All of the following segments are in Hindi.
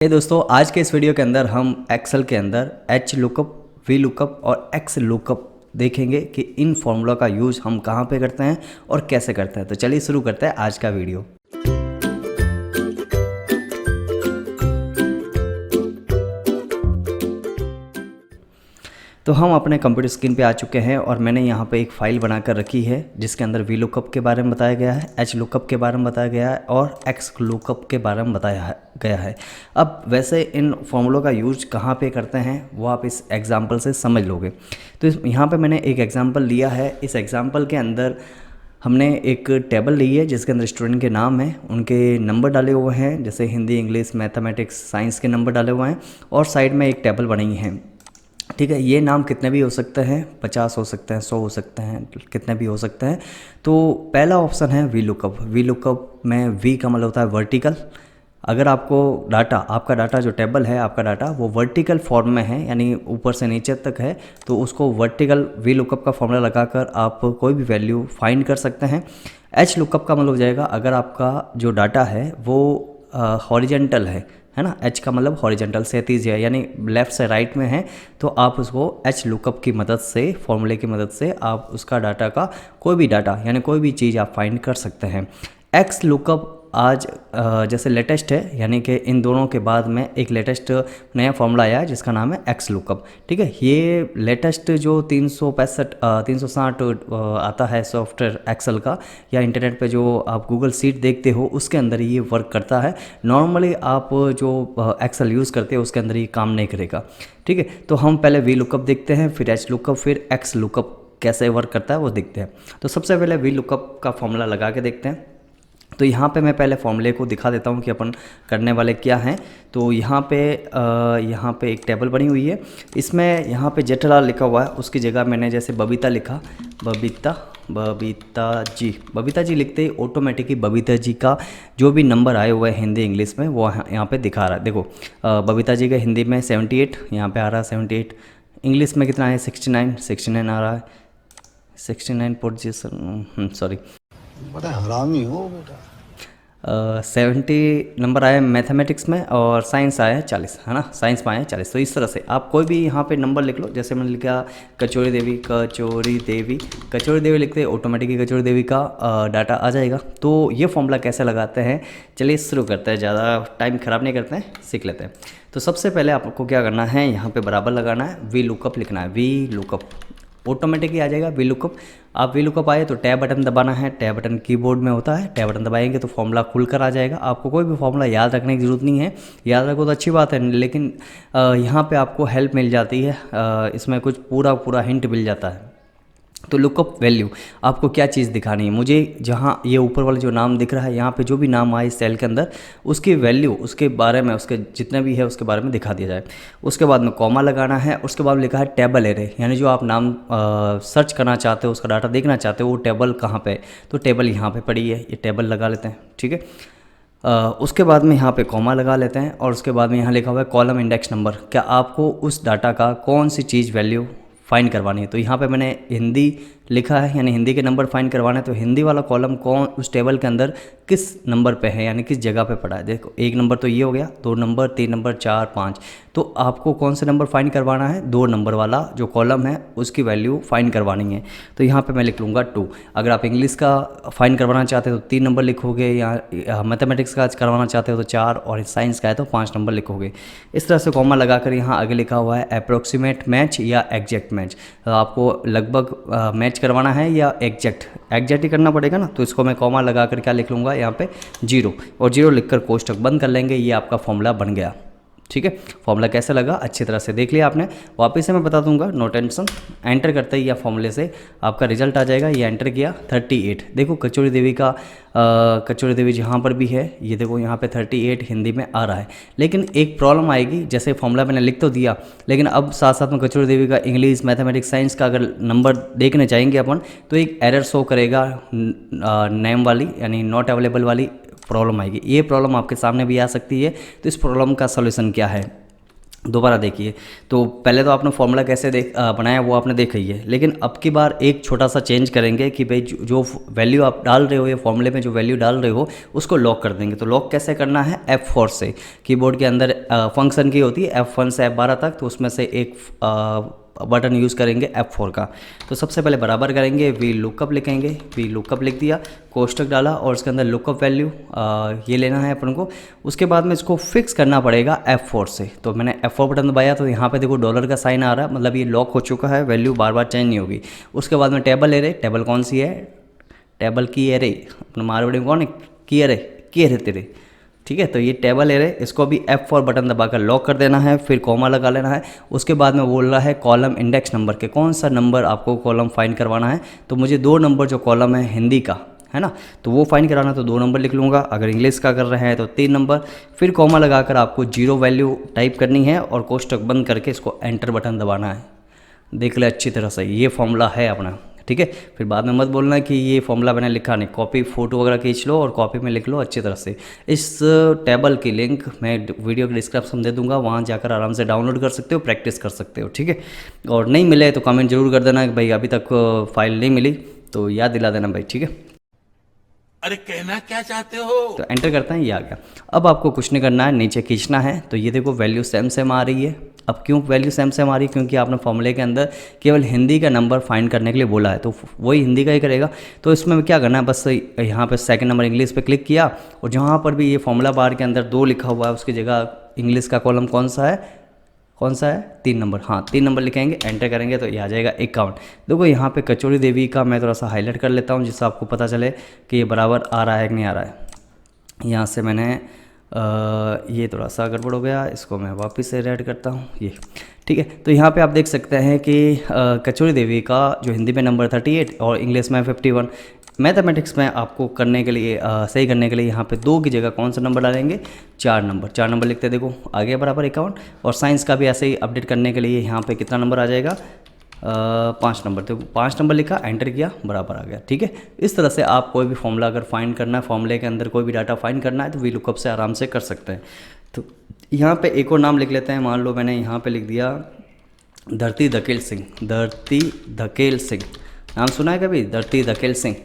दोस्तों, आज के इस वीडियो के अंदर हम एक्सेल के अंदर एच लुकअप, वी लुकअप और एक्स लुकअप देखेंगे कि इन फॉर्मूला का यूज़ हम कहाँ पे करते हैं और कैसे करते हैं। तो चलिए शुरू करते हैं आज का वीडियो। तो हम अपने कंप्यूटर स्क्रीन पे आ चुके हैं और मैंने यहाँ पे एक फ़ाइल बनाकर रखी है जिसके अंदर वी लुकअप के बारे में बताया गया है, एच लुकअप के बारे में बताया गया है और एक्स लुकअप के बारे में बताया गया है। अब वैसे इन फॉर्मूलों का यूज कहाँ पे करते हैं वो आप इस एग्जांपल से समझ लोगे। तो यहाँ पे मैंने एक एग्जांपल लिया है। इस एग्जांपल के अंदर हमने एक टेबल ली है जिसके अंदर स्टूडेंट के नाम हैं, उनके नंबर डाले हुए हैं, जैसे हिंदी, इंग्लिश, मैथमेटिक्स, साइंस के नंबर डाले हुए हैं और साइड में एक टेबल बनी है। ठीक है, ये नाम कितने भी हो सकते हैं, 50 हो सकते हैं, 100 हो सकते हैं, कितने भी हो सकते हैं। तो पहला ऑप्शन है वी लुकअप। वी लुकअप में वी का मतलब होता है वर्टिकल। अगर आपको डाटा, आपका डाटा जो टेबल है, आपका डाटा वो वर्टिकल फॉर्म में है, यानी ऊपर से नीचे तक है, तो उसको वर्टिकल वी लुकअप का फॉर्मूला लगाकर आप कोई भी वैल्यू फाइंड कर सकते हैं। एच लुकअप का मतलब हो जाएगा अगर आपका जो डाटा है वो हॉरिजेंटल है ना। एच का मतलब हॉरिजेंटल, क्षैतिज है, यानी लेफ़्ट से राइट में है, तो आप उसको एच लुकअप की मदद से, फॉर्मूले की मदद से आप उसका डाटा का कोई भी डाटा यानी कोई भी चीज़ आप फाइंड कर सकते हैं। एक्स लुकअप आज जैसे लेटेस्ट है, यानी कि इन दोनों के बाद में एक लेटेस्ट नया फॉर्मूला आया है जिसका नाम है एक्स लुकअप। ठीक है, ये लेटेस्ट जो 360 आता है सॉफ्टवेयर एक्सेल का, या इंटरनेट पे जो आप गूगल सीट देखते हो उसके अंदर ये वर्क करता है। नॉर्मली आप जो एक्सेल यूज़ करते हो उसके अंदर ये काम नहीं करेगा। ठीक है, तो हम पहले वी लुकअप देखते हैं, फिर एच लुकअप, फिर एक्स लुकअप कैसे वर्क करता है वो देखते हैं। तो सबसे पहले वी लुकअप का फॉर्मूला लगा के देखते हैं। तो यहाँ पे मैं पहले फॉर्मूले को दिखा देता हूँ कि अपन करने वाले क्या हैं। तो यहाँ पे एक टेबल बनी हुई है, इसमें यहाँ पे जेठालाल लिखा हुआ है, उसकी जगह मैंने जैसे बबीता लिखा, बबीता जी लिखते ही ऑटोमेटिकली बबीता जी का जो भी नंबर आए हुए हैं हिंदी इंग्लिश में वो यहाँ पे दिखा रहा है। देखो बबीता जी का हिंदी में 78 यहाँ पे आ रहा है, 78। इंग्लिश में कितना है, 69 आ रहा है, 69 पोजीशन, सॉरी, बड़ा हरामी हो बेटा। 70 नंबर आया मैथमेटिक्स में और साइंस आया है 40, है ना, साइंस में आया है 40। तो इस तरह से आप कोई भी यहाँ पे नंबर लिख लो। जैसे मैंने लिखा कचौरी देवी लिखते ऑटोमेटिकली कचौरी देवी का डाटा आ जाएगा। तो ये फॉर्मूला कैसे लगाते हैं, चलिए शुरू करते हैं, ज़्यादा टाइम ख़राब नहीं करते हैं, सीख लेते हैं। तो सबसे पहले आपको क्या करना है, यहाँ पर बराबर लगाना है, वी लुकअप लिखना है, वी लुकअप ऑटोमेटिकली आ जाएगा वी लुकअप। आप वी लुकअप आए तो टैब बटन दबाना है, टैब बटन कीबोर्ड में होता है, टैब बटन दबाएंगे तो फॉर्मूला खुलकर आ जाएगा। आपको कोई भी फॉर्मूला याद रखने की ज़रूरत नहीं है, याद रखो तो अच्छी बात है, लेकिन यहाँ पे आपको हेल्प मिल जाती है, इसमें कुछ पूरा हिंट मिल जाता है। तो लुकअप वैल्यू आपको क्या चीज़ दिखानी है, मुझे जहाँ ये ऊपर वाला जो नाम दिख रहा है, यहाँ पे जो भी नाम आए सेल के अंदर उसकी वैल्यू, उसके बारे में, उसके जितने भी है उसके बारे में दिखा दिया जाए। उसके बाद में कॉमा लगाना है, उसके बाद लिखा है टेबल एरे, यानी जो आप नाम सर्च करना चाहते हो, उसका डाटा देखना चाहते हो, वो टेबल कहाँ पे, तो टेबल यहाँ पे पड़ी है, ये टेबल लगा लेते हैं। ठीक है, उसके बाद में यहाँ पे कॉमा लगा लेते हैं और उसके बाद में यहाँ लिखा हुआ है कॉलम इंडेक्स नंबर, क्या आपको उस डाटा का कौन सी चीज़ वैल्यू फाइंड करवानी है। तो यहाँ पे मैंने हिंदी लिखा है, यानी हिंदी के नंबर फाइंड करवाना है। तो हिंदी वाला कॉलम कौन उस टेबल के अंदर किस नंबर पे है, यानी किस जगह पे पड़ा है। देखो एक नंबर तो ये हो गया, 2 नंबर, 3 नंबर, 4, 5। तो आपको कौन से नंबर फाइंड करवाना है, 2 नंबर वाला जो कॉलम है उसकी वैल्यू फाइंड करवानी है। तो यहाँ पे मैं लिख लूँगा 2। अगर आप इंग्लिश का फाइंड करवाना चाहते हो तो 3 नंबर लिखोगे, या मैथमेटिक्स का करवाना चाहते हो तो 4, और साइंस का है तो 5 नंबर लिखोगे। इस तरह से कॉमा लगाकर यहाँ आगे लिखा हुआ है अप्रोक्सीमेट मैच या एग्जैक्ट मैच। आपको लगभग मैच करवाना है या एग्जैक्ट ही करना पड़ेगा ना। तो इसको मैं कॉमा लगा कर क्या लिख लूँगा, यहाँ पे 0, और 0 लिखकर कोष्टक बंद कर लेंगे। ये आपका फॉर्मूला बन गया। ठीक है, फॉर्मूला कैसे लगा अच्छी तरह से देख लिया आपने, वापस से मैं बता दूंगा, नो टेंशन। एंटर करते ही या फॉर्मूले से आपका रिजल्ट आ जाएगा। ये एंटर किया 38। देखो कचौरी देवी का कचौरी देवी जहाँ पर भी है, ये देखो यहाँ पे 38 हिंदी में आ रहा है। लेकिन एक प्रॉब्लम आएगी, जैसे फॉर्मूला मैंने लिख तो दिया, लेकिन अब साथ साथ में कचौरी देवी का इंग्लिश, मैथमेटिक्स, साइंस का अगर नंबर देखने चाहेंगे अपन तो एक एरर शो करेगा, नेम वाली यानी नॉट अवेलेबल वाली प्रॉब्लम आएगी। ये प्रॉब्लम आपके सामने भी आ सकती है। तो इस प्रॉब्लम का सॉल्यूशन क्या है, दोबारा देखिए। तो पहले तो आपने फॉर्मूला कैसे बनाया वो आपने देखा ही है, लेकिन अब की बार एक छोटा सा चेंज करेंगे कि भाई जो वैल्यू आप डाल रहे हो ये फॉर्मूले में जो वैल्यू डाल रहे हो उसको लॉक कर देंगे। तो लॉक कैसे करना है, F4 से। कीबोर्ड के अंदर फंक्शन की होती है F1 से F12 तक, तो उसमें से एक बटन यूज़ करेंगे F4 का। तो सबसे पहले बराबर करेंगे, वी लुकअप लिखेंगे, वी लुकअप लिख दिया, कोष्टक डाला और उसके अंदर लुकअप वैल्यू ये लेना है अपन को। उसके बाद में इसको फिक्स करना पड़ेगा F4 से। तो मैंने F4 बटन दबाया तो यहाँ पे देखो डॉलर का साइन आ रहा है, मतलब ये लॉक हो चुका है, वैल्यू बार बार चेंज नहीं होगी। उसके बाद में टेबल एरे, टेबल कौन सी है, टेबल की एरे, अपने मारवाड़ी में कौन है, की एरे तेरे, ठीक है। तो ये टेबल एरे, इसको भी F4 बटन दबाकर लॉक कर देना है, फिर कॉमा लगा लेना है। उसके बाद में बोल रहा है कॉलम इंडेक्स नंबर के, कौन सा नंबर आपको कॉलम फाइंड करवाना है। तो मुझे 2 नंबर जो कॉलम है हिंदी का है ना, तो वो फाइंड कराना, तो 2 नंबर लिख लूँगा। अगर इंग्लिश का कर रहे हैं तो 3 नंबर। फिर कॉमा लगाकर आपको 0 वैल्यू टाइप करनी है और कोष्टक बंद करके इसको एंटर बटन दबाना है। देख ले अच्छी तरह से, ये फॉर्मूला है अपना, ठीक है। फिर बाद में मत बोलना कि ये फॉर्मूला मैंने लिखा नहीं, कॉपी फ़ोटो वगैरह खींच लो और कॉपी में लिख लो अच्छी तरह से। इस टेबल की लिंक मैं वीडियो के डिस्क्रिप्शन दे दूंगा, वहाँ जाकर आराम से डाउनलोड कर सकते हो, प्रैक्टिस कर सकते हो, ठीक है। और नहीं मिले तो कमेंट जरूर कर देना कि भाई अभी तक फाइल नहीं मिली, तो याद दिला देना भाई, ठीक है। अरे कहना क्या चाहते हो? तो एंटर करते हैं, ये आ गया। अब आपको कुछ नहीं करना है, नीचे खींचना है। तो ये देखो वैल्यू सेम सेम आ रही है। अब क्यों वैल्यू सेम सेम आ रही है, क्योंकि आपने फॉर्मूले के अंदर केवल हिंदी का नंबर फाइंड करने के लिए बोला है, तो वही हिंदी का ही करेगा। तो इसमें क्या करना है, बस यहाँ पे सेकंड नंबर इंग्लिश पे क्लिक किया और जहाँ पर भी ये फॉर्मूला बार के अंदर 2 लिखा हुआ है उसकी जगह इंग्लिश का कॉलम कौन सा है, 3 नंबर, हाँ 3 नंबर लिखेंगे, एंटर करेंगे तो ये आ जाएगा 51। देखो यहाँ पे कचौड़ी देवी का मैं थोड़ा सा हाईलाइट कर लेता हूँ जिससे आपको पता चले कि ये बराबर आ रहा है कि नहीं आ रहा है। यहाँ से मैंने ये थोड़ा सा गड़बड़ हो गया, इसको मैं वापस से रेड करता हूँ, ये ठीक है। तो यहाँ पे आप देख सकते हैं कि कचौड़ी देवी का जो हिंदी में नंबर 38 और इंग्लिश में 51। मैथमेटिक्स में आपको करने के लिए सही करने के लिए यहाँ पे 2 की जगह कौन सा नंबर डालेंगे, 4 नंबर लिखते हैं। देखो आगे बराबर 51। और साइंस का भी ऐसे ही अपडेट करने के लिए यहाँ पे कितना नंबर आ जाएगा, 5 नंबर। तो 5 नंबर लिखा, एंटर किया, बराबर आ गया, ठीक है। इस तरह से आप कोई भी फॉर्मूला अगर फाइंड करना है, फॉर्मूले के अंदर कोई भी डाटा फाइंड करना है तो वी लुकअप से आराम से कर सकते हैं। तो यहाँ पे एक और नाम लिख लेते हैं। मान लो मैंने यहाँ पे लिख दिया धरती धकेल सिंह। धरती धकेल सिंह नाम सुना है कभी, धरती धकेल सिंह?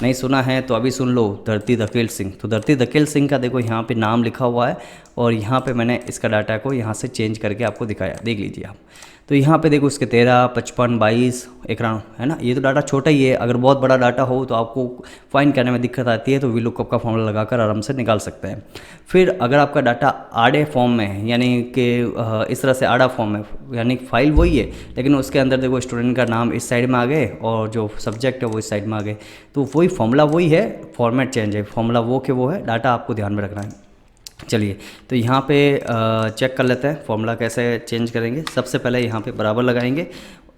नहीं सुना है तो अभी सुन लो, धरती धकेल सिंह। तो धरती धकेल सिंह का देखो यहाँ पे नाम लिखा हुआ है और यहाँ पे मैंने इसका डाटा को यहाँ से चेंज करके आपको दिखाया, देख लीजिए आप। तो यहाँ पे देखो इसके 13, 55, 22, 91 है ना। ये तो डाटा छोटा ही है, अगर बहुत बड़ा डाटा हो तो आपको फाइंड करने में दिक्कत आती है, तो वी लुकअप का फॉर्मूला लगाकर आराम से निकाल सकते हैं। फिर अगर आपका डाटा आड़े फॉर्म में है, यानी कि इस तरह से आड़ा फॉर्म में, यानी फाइल वही है लेकिन उसके अंदर देखो स्टूडेंट का नाम इस साइड में आ गए और जो सब्जेक्ट है वो इस साइड में आ गए, तो वही फॉर्मूला वही है, फॉर्मेट चेंज है, फॉर्मूला वो के वो है, डाटा आपको ध्यान में रखना है। चलिए तो यहाँ पे चेक कर लेते हैं फॉर्मूला कैसे चेंज करेंगे। सबसे पहले यहाँ पे बराबर लगाएंगे,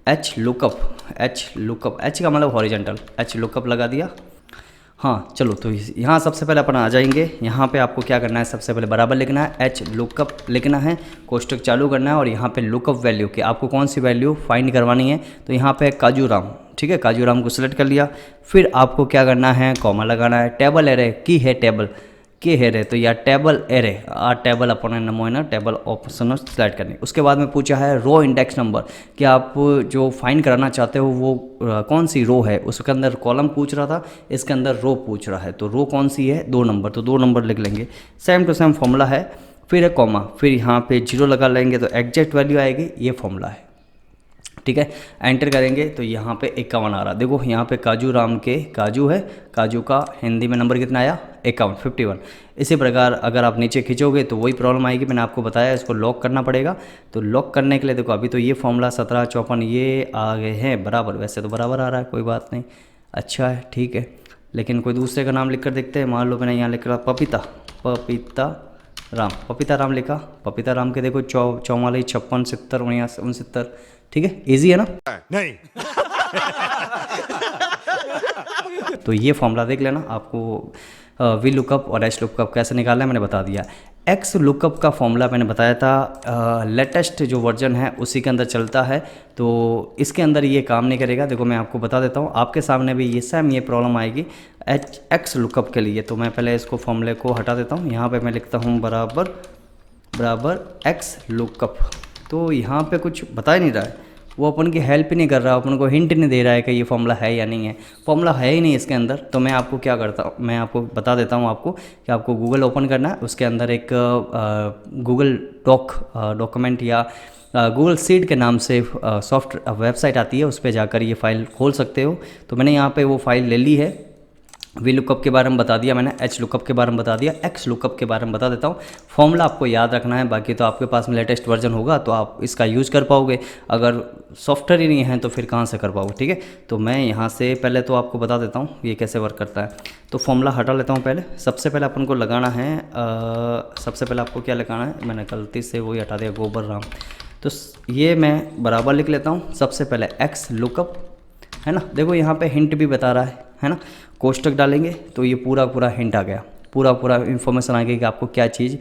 एच लुकअप, एच का मतलब हॉरिजेंटल, एच लुकअप लगा दिया। हाँ चलो, तो यहाँ सबसे पहले अपन आ जाएंगे। यहाँ पे आपको क्या करना है, सबसे पहले बराबर लिखना है, एच लुकअप लिखना है, कोष्टक चालू करना है और यहाँ पे लुकअप वैल्यू कि आपको कौन सी वैल्यू फाइंड करवानी है। तो यहाँ पे काजूराम, ठीक है, काजूराम को सिलेक्ट कर लिया। फिर आपको क्या करना है, कॉमा लगाना है। टेबल एरे की है, टेबल के हेरे, तो या टेबल एरे आ टेबल अपन नमो है ना, टेबल ऑप्शन सेलेक्ट करनी। उसके बाद में पूछा है रो इंडेक्स नंबर कि आप जो फाइंड कराना चाहते हो वो कौन सी रो है। उसके अंदर कॉलम पूछ रहा था, इसके अंदर रो पूछ रहा है, तो रो कौन सी है, 2 नंबर, तो 2 नंबर लिख लेंगे। सेम टू सेम फॉर्मूला है। फिर है कॉमा, फिर यहाँ पे 0 लगा लेंगे तो एग्जैक्ट वैल्यू आएगी, ये फॉर्मूला है, ठीक है। एंटर करेंगे तो यहाँ पे 51 आ रहा। देखो यहाँ पे काजू राम के काजू है, काजू का हिंदी में नंबर कितना आया, 51। इसी प्रकार अगर आप नीचे खींचोगे तो वही प्रॉब्लम आएगी, मैंने आपको बताया इसको लॉक करना पड़ेगा। तो लॉक करने के लिए देखो अभी तो ये फॉर्मूला 17, 54 ये आ गए हैं बराबर, वैसे तो बराबर आ रहा है, कोई बात नहीं, अच्छा है, ठीक है। लेकिन कोई दूसरे का नाम लिख कर देखते हैं। मान लो मैंने यहाँ लिख रहा पपीता राम लिखा। पपीता राम के देखो 44, 56, 70, 69, ठीक है, इजी है ना। नहीं। तो ये फॉर्मूला देख लेना, आपको वी लुकअप और एच लुकअप कैसे निकालना है मैंने बता दिया। एक्स लुकअप का फॉर्मूला मैंने बताया था, लेटेस्ट जो वर्जन है उसी के अंदर चलता है, तो इसके अंदर ये काम नहीं करेगा। देखो मैं आपको बता देता हूँ, आपके सामने भी ये सेम ये प्रॉब्लम आएगी एक्स लुकअप के लिए। तो मैं पहले इसको फॉर्मूले को हटा देता हूँ। यहाँ पे मैं लिखता हूँ बराबर बराबर एक्स लुकअप। तो यहाँ पे कुछ बता ही नहीं रहा है, वो अपन की हेल्प ही नहीं कर रहा, अपन को हिंट नहीं दे रहा है कि ये फॉर्मूला है या नहीं है। फॉर्मूला है ही नहीं इसके अंदर। तो मैं आपको क्या करता हूँ, मैं आपको बता देता हूँ आपको कि आपको गूगल ओपन करना है, उसके अंदर एक गूगल डॉक्यूमेंट या गूगल सीट के नाम से सॉफ्ट वेबसाइट आती है, उस पर जाकर ये फ़ाइल खोल सकते हो। तो मैंने यहाँ पे वो फ़ाइल ले ली है। वी लुकअप के बारे में बता दिया मैंने, एच लुकअप के बारे में बता दिया, एक्स लुकअप के बारे में बता देता हूँ। फॉर्मूला आपको याद रखना है, बाकी तो आपके पास में लेटेस्ट वर्जन होगा तो आप इसका यूज़ कर पाओगे, अगर सॉफ्टवेयर ही नहीं है तो फिर कहाँ से कर पाओगे। ठीक है, तो मैं यहाँ से पहले तो आपको बता देता हूँ ये कैसे वर्क करता है। तो फॉर्मूला हटा लेता हूँ पहले। सबसे पहले अपन को लगाना है, सबसे पहले आपको क्या लगाना है, मैंने गलती से वही हटा दिया, गोबर राम। तो ये मैं बराबर लिख लेता हूँ। सबसे पहले एक्स लुकअप है ना, देखो यहाँ पे हिंट भी बता रहा है ना, कोष्टक डालेंगे तो ये पूरा पूरा हिंट आ गया, पूरा पूरा इन्फॉर्मेशन आ गई कि आपको क्या चीज़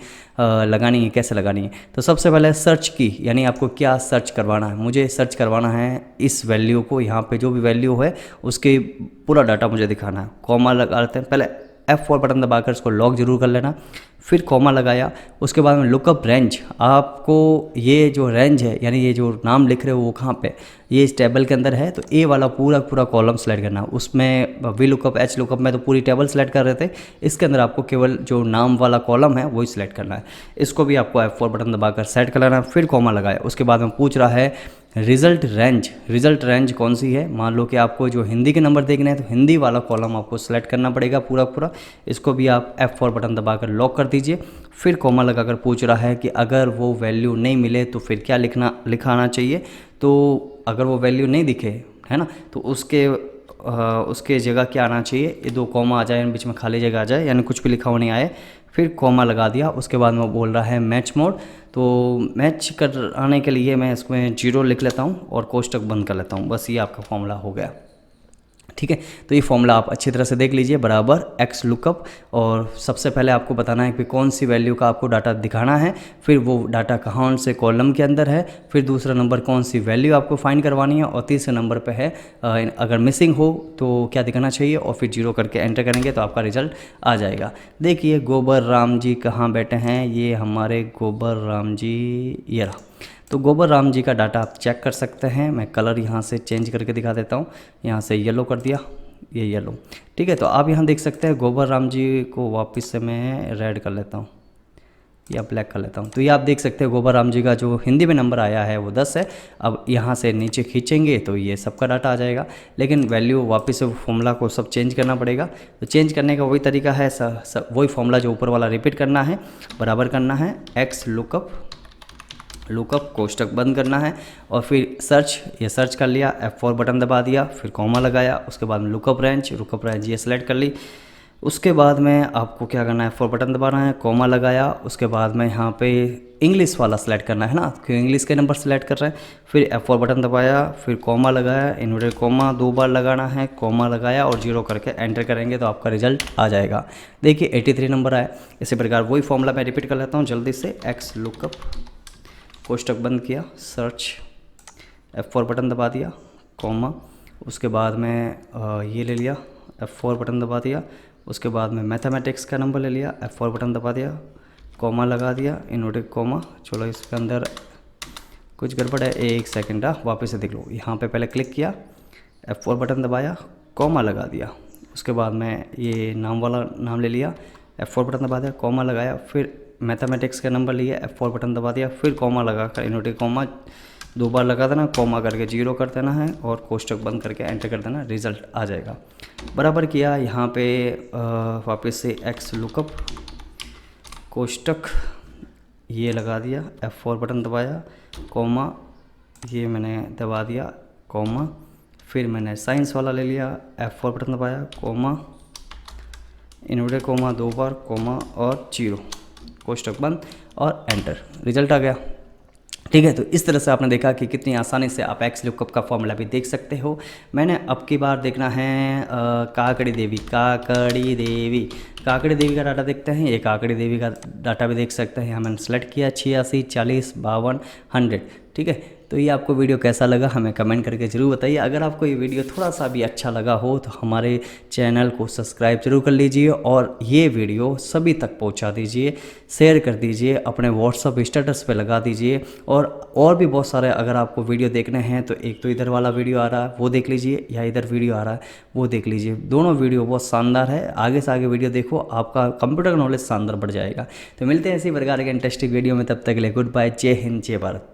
लगानी है, कैसे लगानी है। तो सबसे पहले सर्च की, यानी आपको क्या सर्च करवाना है, मुझे सर्च करवाना है इस वैल्यू को, यहाँ पे जो भी वैल्यू है उसके पूरा डाटा मुझे दिखाना है। कॉमा लगा लेते हैं, पहले F4 बटन दबाकर इसको लॉक जरूर कर लेना, फिर कॉमा लगाया, उसके बाद में लुकअप रेंज। आपको ये जो रेंज है, यानी ये जो नाम लिख रहे हो वो कहाँ पे, ये इस टेबल के अंदर है, तो ए वाला पूरा पूरा कॉलम सेलेक्ट करना। उसमें वी लुकअप एच लुकअप में तो पूरी टेबल सेलेक्ट कर रहे थे, इसके अंदर आपको केवल जो नाम वाला कॉलम है वही सिलेक्ट करना है। इसको भी आपको F4 बटन दबाकर सेट कर लेना, फिर कॉमा लगाया। उसके बाद में पूछ रहा है रिज़ल्ट रेंज, रिज़ल्ट रेंज कौन सी है। मान लो कि आपको जो हिंदी के नंबर देखने हैं तो हिंदी वाला कॉलम आपको सेलेक्ट करना पड़ेगा पूरा पूरा। इसको भी आप F4 बटन दबाकर लॉक कर दीजिए, फिर कॉमा लगाकर पूछ रहा है कि अगर वो वैल्यू नहीं मिले तो फिर क्या लिखाना चाहिए। तो अगर वो वैल्यू नहीं दिखे है ना, तो उसके जगह क्या आना चाहिए, ये दो कॉमा आ जाए, बीच में खाली जगह आ जाए, यानी कुछ भी लिखा हुआ नहीं आए। फिर कॉमा लगा दिया, उसके बाद में बोल रहा है मैच मोड। तो मैच कराने के लिए मैं इसमें 0 लिख लेता हूँ और कोष्टक बंद कर लेता हूँ, बस ये आपका फॉर्मूला हो गया। ठीक है, तो ये फॉर्मूला आप अच्छी तरह से देख लीजिए, बराबर एक्स लुकअप। और सबसे पहले आपको बताना है कि कौन सी वैल्यू का आपको डाटा दिखाना है, फिर वो डाटा कौन से कॉलम के अंदर है, फिर दूसरा नंबर कौन सी वैल्यू आपको फाइंड करवानी है, और तीसरे नंबर पे है अगर मिसिंग हो तो क्या दिखाना चाहिए, और फिर 0 करके एंटर करेंगे तो आपका रिजल्ट आ जाएगा। देखिए गोबर राम जी कहाँ बैठे हैं, ये हमारे गोबर राम जी, ये रहा। तो गोबर राम जी का डाटा आप चेक कर सकते हैं। मैं कलर यहाँ से चेंज करके दिखा देता हूँ, यहाँ से येलो कर दिया, ये येलो। ठीक है, तो आप यहाँ देख सकते हैं गोबर राम जी को वापस से मैं रेड कर लेता हूँ या ब्लैक कर लेता हूँ। तो ये आप देख सकते हैं गोबर राम जी का जो हिंदी में नंबर आया है वो 10 है। अब यहाँ से नीचे खींचेंगे तो ये सबका डाटा आ जाएगा, लेकिन वैल्यू वापस से फॉर्मूला को सब चेंज करना पड़ेगा। तो चेंज करने का वही तरीका है, वही फॉर्मूला जो ऊपर वाला रिपीट करना है, बराबर करना है एक्स लुकअप कोष्टक बंद करना है, और फिर सर्च, ये सर्च कर लिया, F4 बटन दबा दिया, फिर कॉमा लगाया, उसके बाद में लुकअप रेंज ये सेलेक्ट कर ली। उसके बाद में आपको क्या करना है, F4 बटन दबाना है, कॉमा लगाया, उसके बाद में यहाँ पे इंग्लिश वाला सेलेक्ट करना है ना, क्योंकि इंग्लिश के नंबर सेलेक्ट कर रहे हैं। फिर F4 बटन दबाया, फिर कॉमा लगाया, इन्वर्टेड कॉमा 2 बार लगाना है, कॉमा लगाया और 0 करके एंटर करेंगे तो आपका रिजल्ट आ जाएगा। देखिए 83 नंबर आया। इसी प्रकार वही फॉर्मूला मैं रिपीट कर लेता हूँ जल्दी से। एक्स लुकअप कोष्टक बंद किया, सर्च, F4 बटन दबा दिया, कॉमा, उसके बाद में ये ले लिया, F4 बटन दबा दिया, उसके बाद में मैथमेटिक्स का नंबर ले लिया, F4 बटन दबा दिया, कॉमा लगा दिया, इन्वर्टेड कॉमा। चलो इसके अंदर कुछ गड़बड़ है, एक सेकंड, वापस से देख लो। यहाँ पे पहले क्लिक किया, F4 बटन दबाया, कॉमा लगा दिया, उसके बाद में ये नाम वाला नाम ले लिया, F4 बटन दबा दिया, कॉमा लगाया, फिर मैथमेटिक्स का नंबर लिया, F4 बटन दबा दिया, फिर कॉमा लगा कर इन्वर्टेड कॉमा 2 बार लगा देना, कॉमा करके 0 कर देना है और कोष्टक बंद करके एंटर कर देना, रिजल्ट आ जाएगा। बराबर किया, यहाँ पे वापस से एक्स लुकअप कोष्टक ये लगा दिया, F4 बटन दबाया, कॉमा ये मैंने दबा दिया, कॉमा, फिर मैंने साइंस वाला ले लिया, F4 बटन दबाया, कॉमा, इन्वर्टेड कॉमा 2 बार, कॉमा और 0, कोष्टक बंद और एंटर, रिजल्ट आ गया। ठीक है, तो इस तरह से आपने देखा कि कितनी आसानी से आप एक्स लुकअप का फॉर्मूला भी देख सकते हो। मैंने अब की बार देखना है काकड़ी देवी, काकड़ी देवी का डाटा देखते हैं। ये काकड़ी देवी का डाटा भी देख सकते हैं। यहाँ मैंने सेलेक्ट किया 86, 40, 52, 100। ठीक है, तो ये आपको वीडियो कैसा लगा हमें कमेंट करके ज़रूर बताइए। अगर आपको ये वीडियो थोड़ा सा भी अच्छा लगा हो तो हमारे चैनल को सब्सक्राइब जरूर कर लीजिए और ये वीडियो सभी तक पहुंचा दीजिए, शेयर कर दीजिए, अपने व्हाट्सअप स्टेटस पे लगा दीजिए। और भी बहुत सारे अगर आपको वीडियो देखने हैं तो एक तो इधर वाला वीडियो आ रहा है वो देख लीजिए, या इधर वीडियो आ रहा है वो देख लीजिए। दोनों वीडियो बहुत शानदार है, आगे से आगे वीडियो देखो, आपका कंप्यूटर नॉलेज शानदार बढ़ जाएगा। तो मिलते हैं इसी प्रकार के इंटरेस्टिंग वीडियो में, तब तक के लिए गुड बाय, जय हिंद, जय भारत।